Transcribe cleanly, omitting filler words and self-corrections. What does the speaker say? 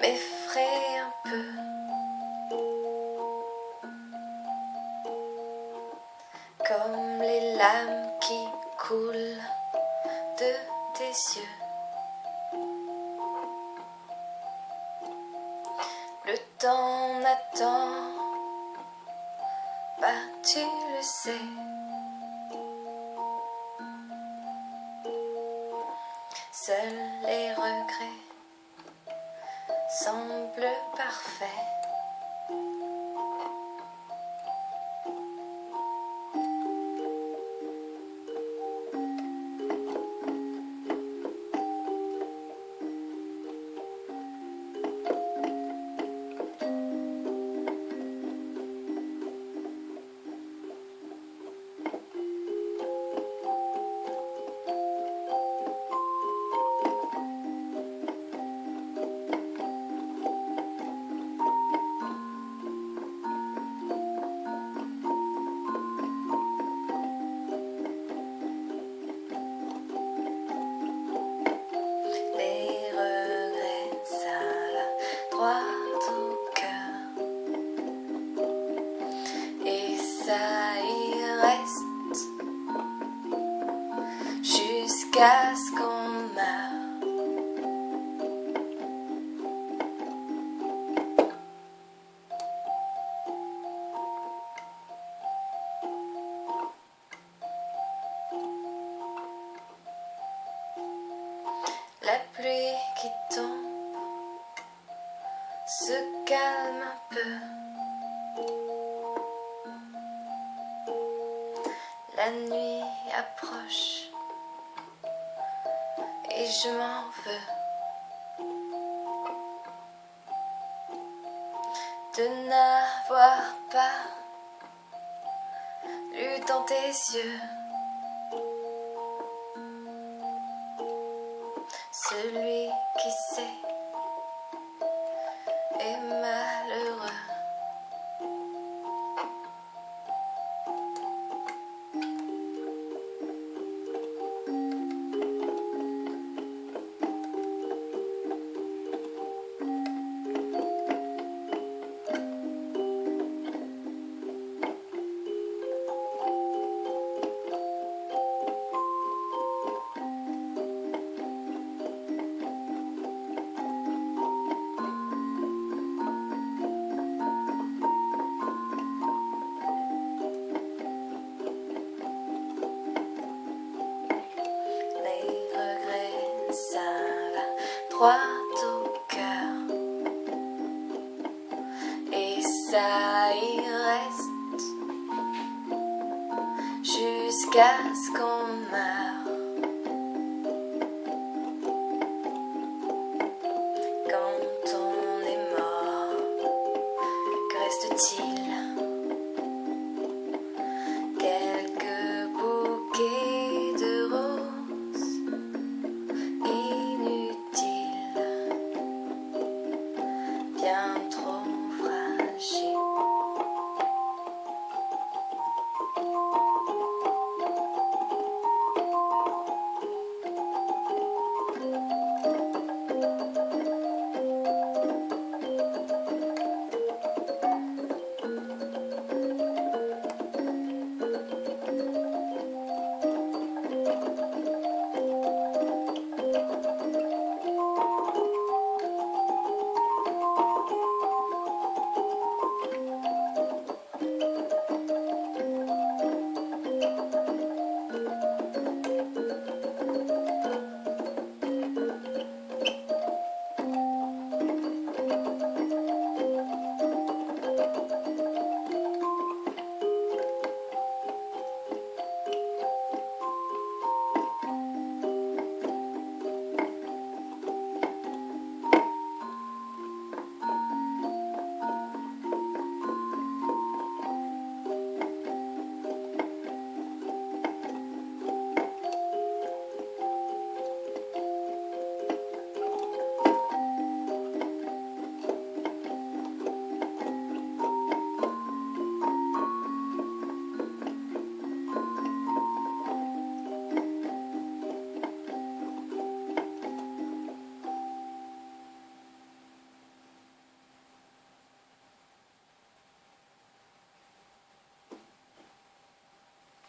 m'effraie un peu. Comme les lames qui coulent de tes yeux. Le temps n'attend pas, tu le sais. Seuls les regrets semblent parfaits. Au cœur, et ça y reste jusqu'à ce qu'on meure. La pluie qui tombe se calme un peu. La nuit approche et je m'en veux de n'avoir pas lu dans tes yeux celui qui sait est malheureux. Ça va droit au cœur et ça y reste jusqu'à ce qu'on meure. Quand on est mort, que reste-t-il? Quelques bouquets de roses inutiles, bien trop